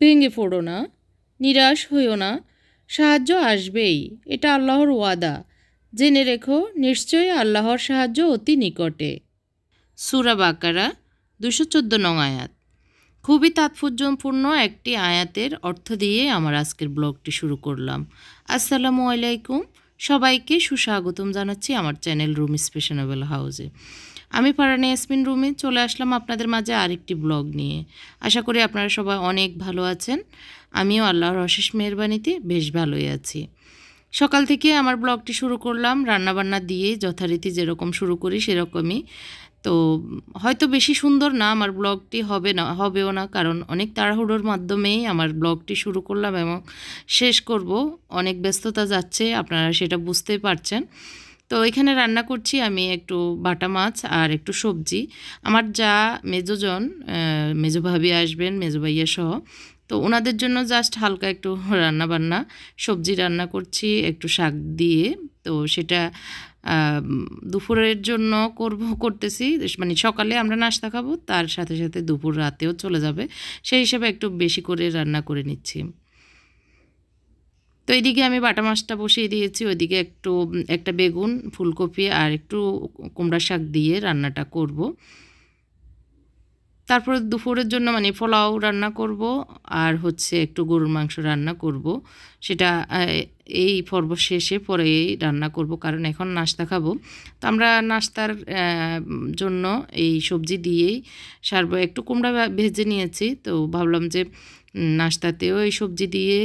ভেঙে পড়ো না, নিরাশ হইও না, সাহায্য আসবেই, এটা আল্লাহর ওয়াদা। জেনে রেখো, নিশ্চয়ই আল্লাহর সাহায্য অতি নিকটে। সূরা বাকারা 214 নং আয়াত। খুবই তাৎপর্যপূর্ণ একটি আয়াতের অর্থ দিয়ে আমার আজকের ব্লগটি শুরু করলাম। আসসালামু আলাইকুম, সবাইকে সুস্বাগতম জানাচ্ছি আমার চ্যানেল রুমিস ফ্যাশনেবল হাউসে। আমি ফারহানা ইয়াসমিন রুমি চলে আসলাম আপনাদের মাঝে আরেকটি ব্লগ নিয়ে। আশা করি আপনারা সবাই অনেক ভালো আছেন। আমিও আল্লাহর অশেষ মেহেরবানিতে বেশ ভালোই আছি। সকাল থেকে আমার ব্লগটি শুরু করলাম রান্নাবান্না দিয়ে, যথারীতি যেরকম শুরু করি সেরকমই। তো হয়তো বেশি সুন্দর না আমার ব্লগটি, হবেও না, কারণ অনেক তাড়াহুড়োর মাধ্যমেই আমার ব্লগটি শুরু করলাম এবং শেষ করব। অনেক ব্যস্ততা যাচ্ছে, আপনারা সেটা বুঝতেই পারছেন। তো এখানে রান্না করছি আমি একটু বাটা মাছ আর একটু সবজি। আমার যা মেজোজন, মেজো ভাবি আসবেন, মেজো ভাইয়া সহ, তো ওনাদের জন্য জাস্ট হালকা একটু রান্না বান্না, সবজি রান্না করছি একটু শাক দিয়ে। তো সেটা দুপুরের জন্য করতেছি, মানে সকালে আমরা নাস্তা খাবো, তার সাথে সাথে দুপুর রাতেও চলে যাবে, সেই হিসেবে একটু বেশি করে রান্না করে নিচ্ছি। তো এইদিকে আমি বাটা মাছটা বসিয়ে দিয়েছি, ওইদিকে একটা বেগুন, ফুলকপি আর একটু কুমড়া শাক দিয়ে রান্নাটা করব। তারপরে দুপুরের জন্য মানে পোলাও রান্না করব আর হচ্ছে একটু গরুর মাংস রান্না করব। সেটা এই পর্ব শেষে পরেই রান্না করব, কারণ এখন নাস্তা খাবো। তো আমরা নাস্তার জন্য এই সবজি দিয়েই সারবো। একটু কুমড়া ভেজে নিয়েছি, তো ভাবলাম যে নাস্তাতেও এই সবজি দিয়ে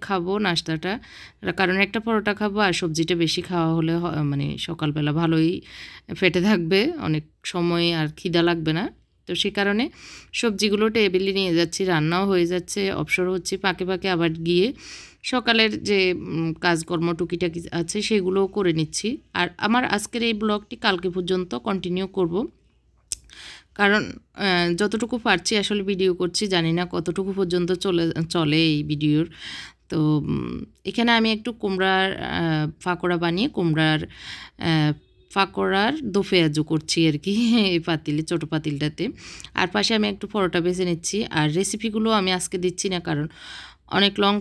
খাবো নাস্তাটা, কারণ একটা পরোটা খাবো আর সবজিটা বেশি খাওয়া হলে মানে সকালবেলা ভালোই ফেটে থাকবে, অনেক সময় আর খিদা লাগবে না। তো সে কারণে সবজিগুলো টেবিলে নিয়ে যাচ্ছি, রান্নাও হয়ে যাচ্ছে, অবসর হচ্ছে, পাকে পাকে আবার গিয়ে সকালের যে কাজকর্ম টুকিটাকি আছে সেগুলোও করে নিচ্ছি। আর আমার আজকের এই ব্লগটি কালকে পর্যন্ত কন্টিনিউ করব, কারণ যতটুকু পারছি আসলে ভিডিও করছি, জানি না কতটুকু পর্যন্ত চলে এই ভিডিওর। তো এখানে আমি একটু কুমড়ার ফাকোড়া বানিয়ে ফাকোড়ার দোফেয়াজু করছি আর কি, এই পাতিলে, ছোটো পাতিলটাতে। আর পাশে আমি একটু পরোটা বেছে নিচ্ছি। আর রেসিপিগুলো আমি আজকে দিচ্ছি না, কারণ অনেক লং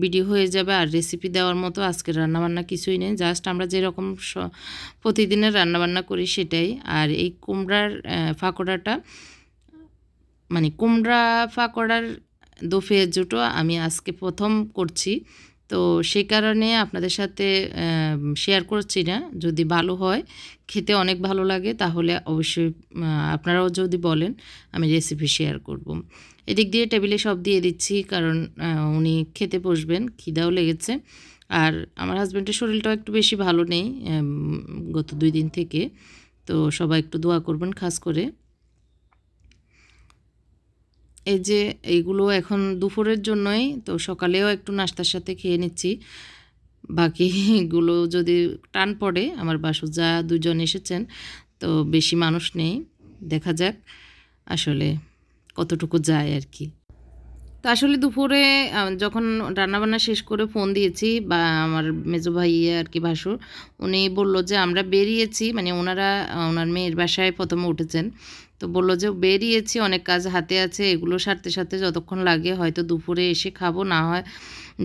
ভিডিও হয়ে যাবে, আর রেসিপি দেওয়ার মতো আজকের রান্নাবান্না কিছুই নেই। জাস্ট আমরা যেরকম প্রতিদিনের রান্নাবান্না করি সেটাই। আর এই কুমড়ার ফাকোড়াটা, মানে কুমড়া ফাকোড়ার দোফেয়াজুটা আমি আজকে প্রথম করছি, তো সেই কারণে আপনাদের সাথে শেয়ার করছি না। যদি ভালো হয়, খেতে অনেক ভালো লাগে, তাহলে অবশ্যই আপনারাও যদি বলেন আমি রেসিপি শেয়ার করব। এদিক দিয়ে টেবিলে সব দিয়ে দিচ্ছি, কারণ উনি খেতে বসবেন, খিদাও লেগেছে। আর আমার হাজব্যান্ডের শরীরটাও একটু বেশি ভালো নেই গত 2 দিন থেকে, তো সবাই একটু দোয়া করবেন খাস করে। এই যে এইগুলো এখন দুপুরের জন্যই, তো সকালেও একটু নাস্তার সাথে খেয়ে নিচ্ছি। বাকিগুলো যদি টান পড়ে, আমার যা 2 জন এসেছেন, তো বেশি মানুষ নেই, দেখা যাক আসলে কতটুকু যায় আর কি। তো আসলে দুপুরে যখন রান্নাবান্না শেষ করে ফোন দিয়েছি, বা আমার মেজো ভাইয়া আর কি ভাসুর, উনি বলল যে আমরা বেরিয়েছি, মানে ওনার মেয়ের বাসায় প্রথমে উঠেছেন, তো বলল যে বেরিয়েছি, অনেক কাজ হাতে আছে, এগুলো সারতে সারতে যতক্ষণ লাগে হয়তো দুপুরে এসে খাবো, না হয়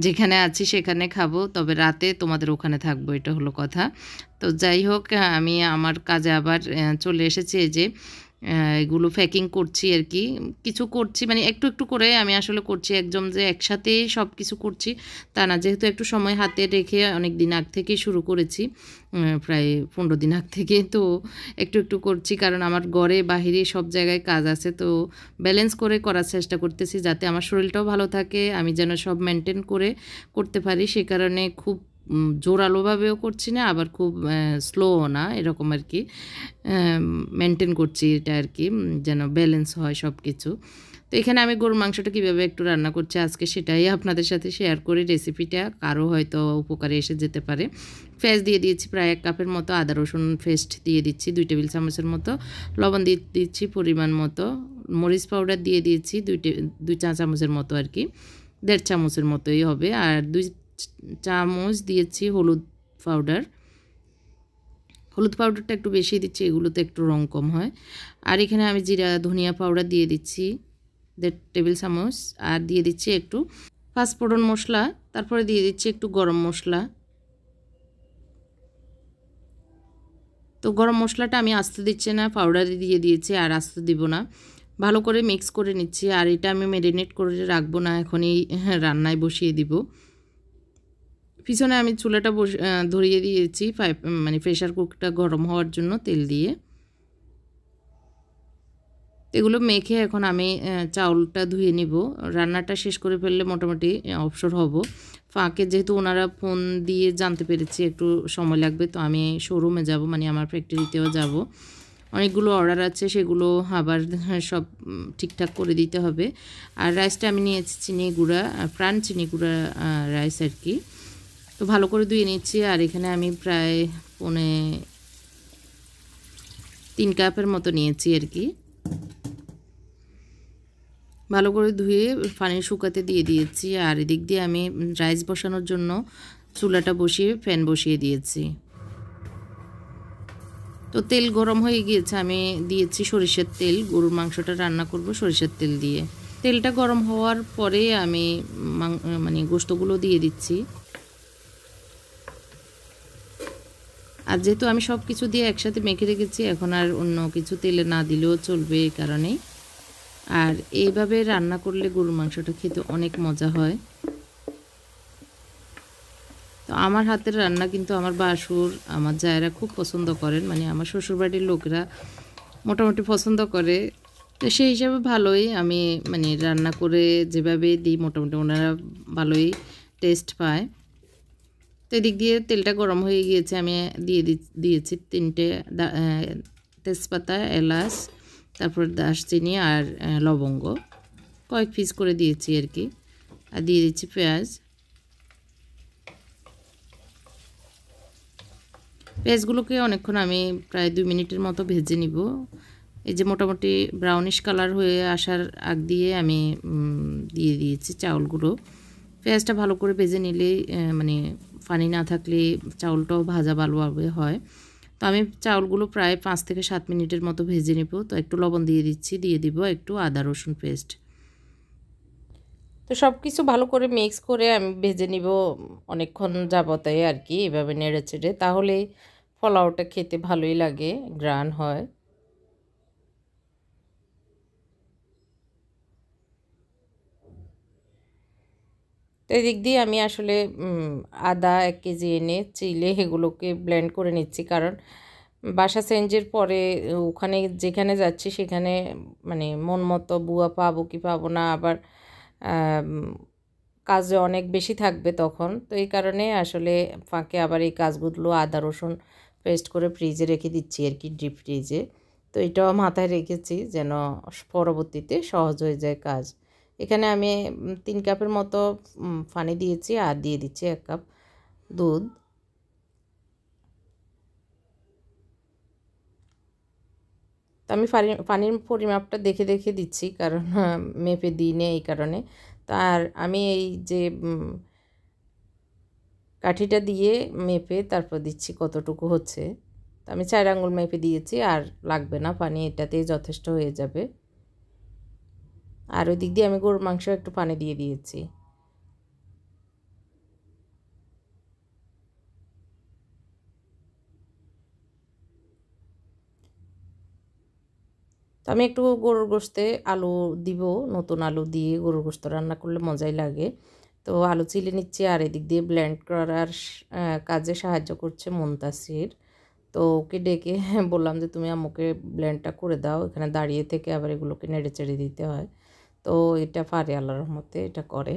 যেখানে আছি সেখানে খাবো, তবে রাতে তোমাদের ওখানে থাকবো, এটা হলো কথা। তো যাই হোক, আমি আমার কাজে আবার চলে এসেছি। এই যে এগুলো প্যাকিং করছি আর কি, কিছু করছি মানে একটু একটু করে আমি আসলে করছি, একদম যে একসাথেই সব কিছু করছি তা না, যেহেতু একটু সময় হাতে রেখে অনেক দিন আগ থেকেই শুরু করেছি, প্রায় 15 দিন আগ থেকে, তো একটু একটু করছি, কারণ আমার ঘরে বাহিরে সব জায়গায় কাজ আছে, তো ব্যালেন্স করে করার চেষ্টা করতেছি যাতে আমার শরীরটাও ভালো থাকে, আমি যেন সব মেনটেন করে করতে পারি। সে কারণে খুব জোরালোভাবেও করছি না, আবার খুব স্লোও না, এরকম আর কি মেনটেন করছি এটা আর কি, যেন ব্যালেন্স হয় সব কিছু। তো এখানে আমি গরুর মাংসটা কীভাবে একটু রান্না করছি আজকে সেটাই আপনাদের সাথে শেয়ার করি, রেসিপিটা কারো হয়তো উপকারে এসে যেতে পারে। পেঁয়াজ দিয়ে দিয়েছি প্রায় 1 কাপের মতো, আদা রসুন পেস্ট দিয়ে দিচ্ছি 2 টেবিল চামচের মতো, লবণ দিয়ে দিচ্ছি পরিমাণ মতো, মরিচ পাউডার দিয়ে দিয়েছি 2 চা চামচের মতো আর কি, 1.5 চামচের মতোই হবে। আর 2 চামচ দিয়েছি হলুদ পাউডারটা একটু বেশি দিচ্ছি, এগুলোতে একটু রং কম হয়। আর এখানে আমি জিরা ধনিয়া পাউডার দিয়ে দিচ্ছি 1.5 টেবিল চামচ। আর দিয়ে দিচ্ছি একটু পাঁচফোড়ন মশলা, তারপরে দিয়ে দিচ্ছি একটু গরম মশলা। তো গরম মশলাটা আমি আস্ত দিচ্ছি না, পাউডারে দিয়ে দিয়েছি, আর আস্ত দিব না। ভালো করে মিক্স করে নিচ্ছি। আর এটা আমি ম্যারিনেট করে রাখবো না, এখনই রান্নায় বসিয়ে দিব। পিছনে আমি চুলাটা ধরিয়ে দিয়েছি মানে প্রেশার কুকারটা গরম হওয়ার জন্য তেল দিয়ে। এগুলো মেখে এখন আমি চাউলটা ধুয়ে নিব। রান্নাটা শেষ করে ফেললে মোটামুটি অবসর হব। ফাঁকে যেহেতু ওনারা ফোন দিয়ে জানতে পেরেছি একটু সময় লাগবে, তো আমি শোরুমে যাব, মানে আমার ফ্যাক্টরিতেও যাব। অনেকগুলো অর্ডার আছে, সেগুলো আবার সব ঠিকঠাক করে দিতে হবে। আর রাইসটা আমি নিয়েছি চিনি গুঁড়া, প্রাণ চিনি গুঁড়া রাইস আর কি। তো ভালো করে ধুয়ে নিচ্ছি। আর এখানে আমি প্রায় 3 কাপের মতো নিয়েছি আর কি। ভালো করে ধুয়ে পানি শুকাতে দিয়ে দিয়েছি। আর এদিক দিয়ে আমি রাইস বসানোর জন্য চুলাটা বসিয়ে ফ্যান বসিয়ে দিয়েছি। তো তেল গরম হয়ে গিয়েছে, আমি দিয়েছি সরিষার তেল। গরুর মাংসটা রান্না করব সরিষার তেল দিয়ে। তেলটা গরম হওয়ার পরে আমি মানে গোশতগুলো দিয়ে দিচ্ছি। আর যেহেতু আমি সব কিছু দিয়ে একসাথে মেখে রেখেছি, এখন আর অন্য কিছু তেলে না দিলেও চলবে এই কারণেই। আর এইভাবে রান্না করলে গরুর মাংসটা খেতে অনেক মজা হয়। তো আমার হাতের রান্না কিন্তু আমার বাসুর, আমার জায়েরা খুব পছন্দ করেন, মানে আমার শ্বশুরবাড়ির লোকেরা মোটামুটি পছন্দ করে। তো সেই হিসাবে ভালোই আমি মানে রান্না করে যেভাবে দিই মোটামুটি ওনারা ভালোই টেস্ট পায়। তো এদিক দিয়ে তেলটা গরম হয়ে গিয়েছে, আমি দিয়েছি 3টে তেজপাতা, এলাচ, তারপর দারচিনি আর লবঙ্গ কয়েক পিস করে দিয়েছি আর কি। আর দিয়ে দিচ্ছি পেঁয়াজ। পেঁয়াজগুলোকে অনেকক্ষণ আমি প্রায় 2 মিনিটের মতো ভেজে নিব। এই যে মোটামুটি ব্রাউনিশ কালার হয়ে আসার আগ দিয়ে আমি দিয়ে দিয়েছি চাউলগুলো। পেঁয়াজটা ভালো করে ভেজে নিলে মানে পানি না থাকলে চাউলটাও ভাজা ভালোভাবে হয়। তো আমি চাউলগুলো প্রায় 5 থেকে 7 মিনিটের মতো ভেজে নেব। তো একটু লবণ দিয়ে দিচ্ছি, দিয়ে দিব একটু আদা রসুন পেস্ট। তো সব কিছু ভালো করে মিক্স করে আমি ভেজে নিব অনেকক্ষণ যাবতাই আর কি, এভাবে নেড়ে চেড়ে। তাহলে পোলাওটা খেতে ভালোই লাগে, গ্রান হয়। তো এদিক দিয়ে আমি আসলে আদা 1 কেজি এনে চিলে এগুলোকে ব্লেন্ড করে নিচ্ছি, কারণ বাসা চেঞ্জের পরে ওখানে যেখানে যাচ্ছি সেখানে মানে মন মতো বুয়া পাবো কি পাবো না, আবার কাজে অনেক বেশি থাকবে তখন। তো এই কারণে আসলে ফাঁকে আবার এই কাজগুলো আদা রসুন পেস্ট করে ফ্রিজে রেখে দিচ্ছি আর কি, ডিপ ফ্রিজে। তো এটাও মাথায় রেখেছি যেন পরবর্তীতে সহজ হয়ে যায় কাজ। এখানে আমি 3 কাপের মতো পানি দিয়েছি, আর দিয়ে দিচ্ছি 1 কাপ দুধ। তো আমি পানির পরিমাপটা দেখে দেখে দিচ্ছি, কারণ মেপে দিই নে এই কারণে। তো আর আমি এই যে কাঠিটা দিয়ে মেপে তারপর দিচ্ছি কতটুকু হচ্ছে। তো আমি 4 আঙ্গুল মেপে দিয়েছি, আর লাগবে না পানি, এটাতেই যথেষ্ট হয়ে যাবে। আর ওই দিক দিয়ে আমি গরুর মাংস একটু পানি দিয়ে দিয়েছি। তো আমি একটু গরুর গোশতে আলু দিব, নতুন আলু দিয়ে গরুর গোশত রান্না করলে মজাই লাগে। তো আলু চিলে নিচ্ছি, আর এদিক দিয়ে ব্লেন্ড করার কাজে সাহায্য করছে মুনতাসির। তো ওকে ডেকে বললাম যে তুমি আম্মুকে ব্লেন্ডটা করে দাও, এখানে দাঁড়িয়ে থেকে আবার এগুলোকে নেড়ে চেড়ে দিতে হয়। তো এটা পারে, আল্লাহর রহমতে এটা করে।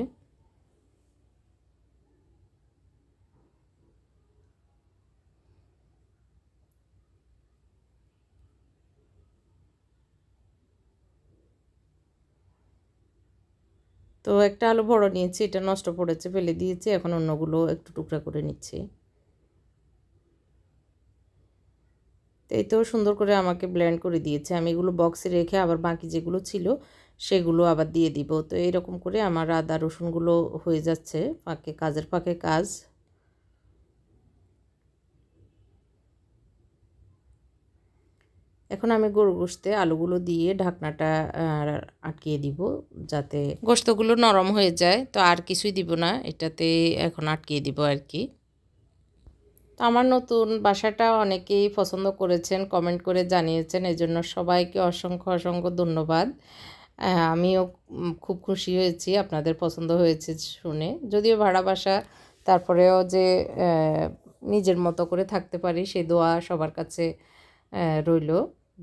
তো একটা আলু বড় নিয়েছি, এটা নষ্ট পড়েছে ফেলে দিয়েছি, এখন অন্যগুলো একটু টুকরা করে নিচ্ছি। তো এই তো সুন্দর করে আমাকে ব্লেন্ড করে দিয়েছে। আমি এগুলো বক্সে রেখে আবার বাকি যেগুলো ছিল সেগুলো আবার দিয়ে দিব। তো এইরকম করে আমার আদা রসুনগুলো হয়ে যাচ্ছে, ফাঁকে কাজের ফাঁকে কাজ। এখন আমি গরু গোশতে আলুগুলো দিয়ে ঢাকনাটা আটকিয়ে দিব, যাতে গোশতগুলো নরম হয়ে যায়। তো আর কিছুই দিব না, এটাতে এখন আটকিয়ে দিব আর কি। তো আমার নতুন বাসাটা অনেকেই পছন্দ করেছেন, কমেন্ট করে জানিয়েছেন, এজন্য সবাইকে অসংখ্য অসংখ্য ধন্যবাদ। আমিও খুব খুশি হয়েছি, আপনাদের পছন্দ হয়েছে শুনে। যদিও ভাড়া বাসা, তারপরেও যে নিজের মতো করে থাকতে পারি সেই দোয়া সবার কাছে রইল,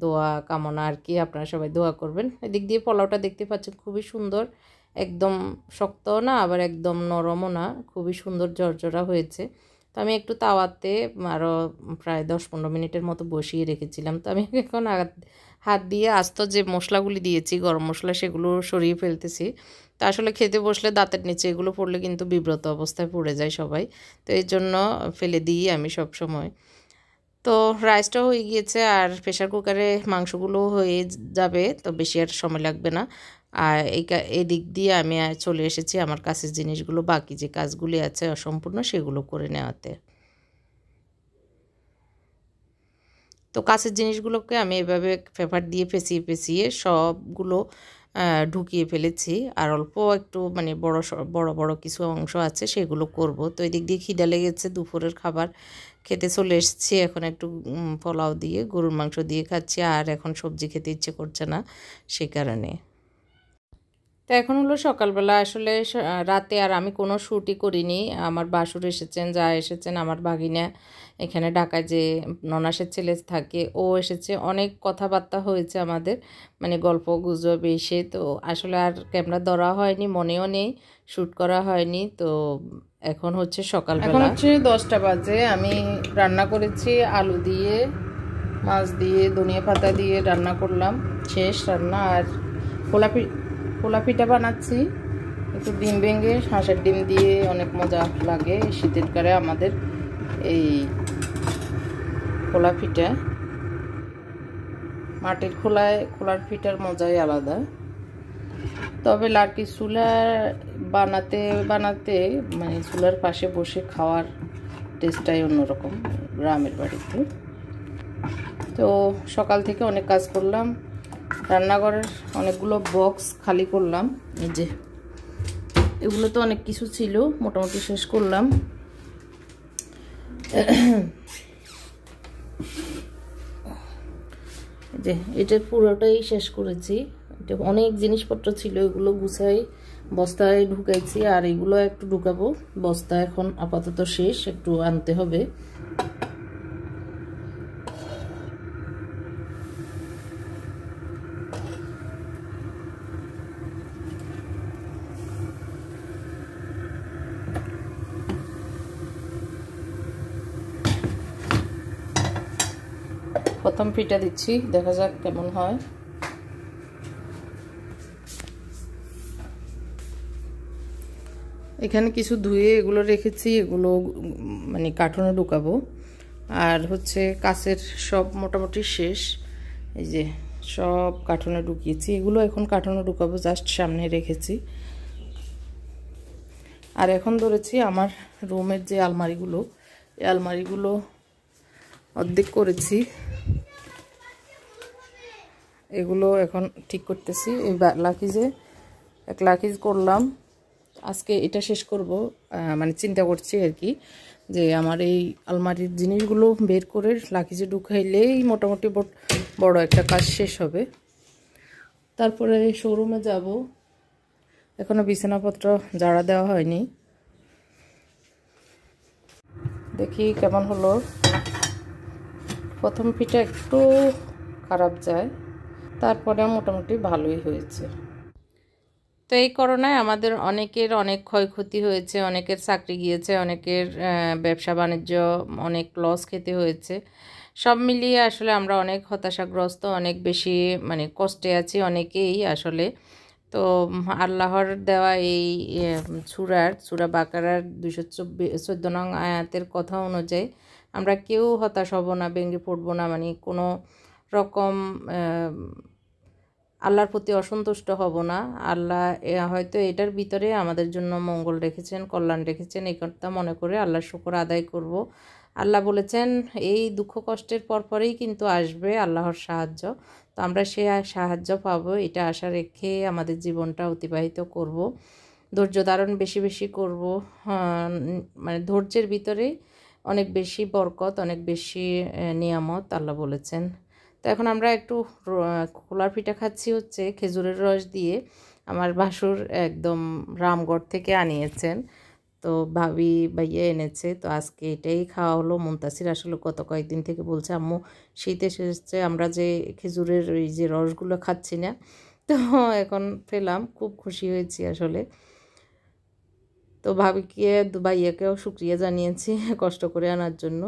দোয়া কামনা আর কি। আপনারা সবাই দোয়া করবেন। এদিক দিয়ে পোলাওটা দেখতে পাচ্ছেন খুবই সুন্দর, একদম শক্তও না আবার একদম নরমও না, খুবই সুন্দর ঝরঝরা হয়েছে। তো আমি একটু তাওয়াতে আরও প্রায় 10-15 মিনিটের মতো বসিয়ে রেখেছিলাম। তো আমি এখন হাত দিয়ে আস্ত যে মশলাগুলি দিয়েছি গরম মশলা, সেগুলো সরিয়ে ফেলতেছি। তো আসলে খেতে বসলে দাঁতের নিচে এগুলো পড়লে কিন্তু বিব্রত অবস্থায় পড়ে যায় সবাই, তো এই জন্য ফেলে দিই আমি সব সময়। তো রাইসটাও হয়ে গিয়েছে, আর প্রেশার কুকারে মাংসগুলো হয়ে যাবে, তো বেশি আর সময় লাগবে না। আর এদিক দিয়ে আমি চলে এসেছি আমার কাছের জিনিসগুলো, বাকি যে কাজগুলি আছে অসম্পূর্ণ সেগুলো করে নেওয়াতে। তো কাছের জিনিসগুলোকে আমি এভাবে পেপার দিয়ে পেঁচিয়ে পেঁচিয়ে সবগুলো ঢুকিয়ে ফেলেছি, আর অল্প একটু মানে বড় বড় কিছু অংশ আছে সেগুলো করব। তো এদিক দিয়ে খিদা লেগেছে, দুপুরের খাবার খেতে চলে এসেছি। এখন একটু পোলাও দিয়ে গরুর মাংস দিয়ে খাচ্ছি, আর এখন সবজি খেতে ইচ্ছে করছে না সে কারণে। তো এখন হলো সকালবেলা, আসলে রাতে আর আমি কোনো শ্যুটই করিনি। আমার বাসুর এসেছেন, যা এসেছেন, আমার ভাগিনা এখানে ঢাকায় যে ননাসের ছেলে থাকে ও এসেছে, অনেক কথাবার্তা হয়েছে আমাদের, মানে গল্প গুজব এসে। তো আসলে আর ক্যামেরা ধরা হয়নি, মনেও নেই, শ্যুট করা হয়নি। তো এখন হচ্ছে সকালবেলা, এখন হচ্ছে 10টা বাজে। আমি রান্না করেছি আলু দিয়ে, মাছ দিয়ে, ধনিয়া পাতা দিয়ে রান্না করলাম, শেষ রান্না। আর খোলা পিঠা বানাচ্ছি, একটু ডিম ভেঙে, হাঁসের ডিম দিয়ে, অনেক মজা লাগে শীতের কালে আমাদের এই খোলা পিঠা। মাটির খোলার পিঠার মজাই আলাদা। তবে লার্কি চুলা বানাতে মানে চুলার পাশে বসে খাওয়ার টেস্টটাই অন্যরকম গ্রামের বাড়িতে। তো সকাল থেকে অনেক কাজ করলাম, রান্নাঘরের অনেকগুলো বক্স খালি করলাম। এই যে এগুলো তো অনেক কিছু ছিল, মোটামুটি শেষ করলাম। যে এটার পুরোটাই শেষ করেছি। এটা অনেক জিনিসপত্র ছিল, এগুলো গুছাই বস্তায় ঢুকাইছি, আর এগুলো একটু ঢুকাবো। বস্তা এখন আপাতত শেষ, একটু আনতে হবে। প্রথম পিঠা দিচ্ছি, দেখা যাক কেমন হয়। এখানে কিছু ধুয়ে এগুলো রেখেছি, এগুলো মানে কার্টুনে ঢুকাবো। আর হচ্ছে কাছের সব মোটামুটি শেষ, এই যে সব কার্টুনে ঢুকিয়েছি, এগুলো এখন কার্টুনে ঢুকাবো, জাস্ট সামনে রেখেছি। আর এখন ধরেছি আমার রুমের যে আলমারিগুলো, এই আলমারিগুলো অর্ধেক করেছি, এগুলো এখন ঠিক করতেছি। এই লাকিজে এক লাকিজ করলাম, আজকে এটা শেষ করব। মানে চিন্তা করছি আর কি, যে আমার এই আলমারির জিনিসগুলো বের করে লাকিজে ঢুকাইলেই মোটামুটি বড় একটা কাজ শেষ হবে। তারপরে শোরুমে যাব, এখনো বিছানাপত্র ঝাড়া দেওয়া হয়নি, দেখি কেমন হলো। প্রথম পিঠা একটু খারাপ যায়, তারপরে মোটামুটি ভালোই হয়েছে। তো এই করোনায় আমাদের অনেকের অনেক ক্ষয়ক্ষতি হয়েছে, অনেকের চাকরি গিয়েছে, অনেকের ব্যবসা বাণিজ্য অনেক লস খেতে হয়েছে। সব মিলিয়ে আসলে আমরা অনেক হতাশাগ্রস্ত, অনেক বেশি মানে কষ্টে আছি অনেকেই আসলে। তো আল্লাহর দেওয়া এই সূরা বাকারার 214 নং আয়াতের কথা অনুযায়ী আমরা কেউ হতাশ হব না, ভেঙে পড়বো না, মানে কোনো রকম আল্লাহর প্রতি অসন্তুষ্ট হব না। আল্লাহ হয়তো এটার ভিতরে আমাদের জন্য মঙ্গল রেখেছেন, কল্যাণ রেখেছেন, এই কথা মনে করে আল্লাহর শুকর আদায় করব। আল্লাহ বলেছেন এই দুঃখ কষ্টের পরপরেই কিন্তু আসবে আল্লাহর সাহায্য। তো আমরা সে সাহায্য পাবো এটা আশা রেখে আমাদের জীবনটা অতিবাহিত করব। ধৈর্য ধারণ বেশি বেশি করব। মানে ধৈর্যের ভিতরেই অনেক বেশি বরকত, অনেক বেশি নিয়ামত আল্লাহ বলেছেন। তো এখন আমরা একটু খোলার পিঠা খাচ্ছি হচ্ছে খেজুরের রস দিয়ে। আমার ভাসুর একদম রামগড় থেকে আনিয়েছেন, তো ভাবি ভাইয়া এনেছে, তো আজকে এটাই খাওয়া হলো। মুনতাসির আসলে গত কয়েকদিন থেকে বলছে আম্মু শীত এসেছে, আমরা যে খেজুরের ওই যে রসগুলো খাচ্ছি না, তো এখন পেলাম, খুব খুশি হয়েছি আসলে। তো ভাবিকে ভাইয়াকেও শুক্রিয়া জানিয়েছি কষ্ট করে আনার জন্য।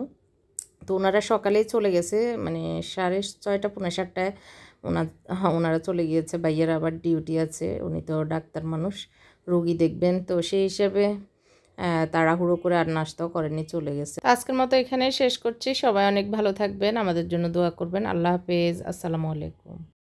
তো ওনারা সকালেই চলে গেছে, মানে 6:30 পৌনে 7টায় ওনারা চলে গিয়েছে। ভাইয়ার আবার ডিউটি আছে, উনি তো ডাক্তার মানুষ, রোগী দেখবেন, তো সেই হিসাবে তাড়াহুড়ো করে আর নাস্তাও করেনি, চলে গেছে। আজকের মতো এখানেই শেষ করছি। সবাই অনেক ভালো থাকবেন, আমাদের জন্য দোয়া করবেন। আল্লাহ হাফেজ, আসসালামু আলাইকুম।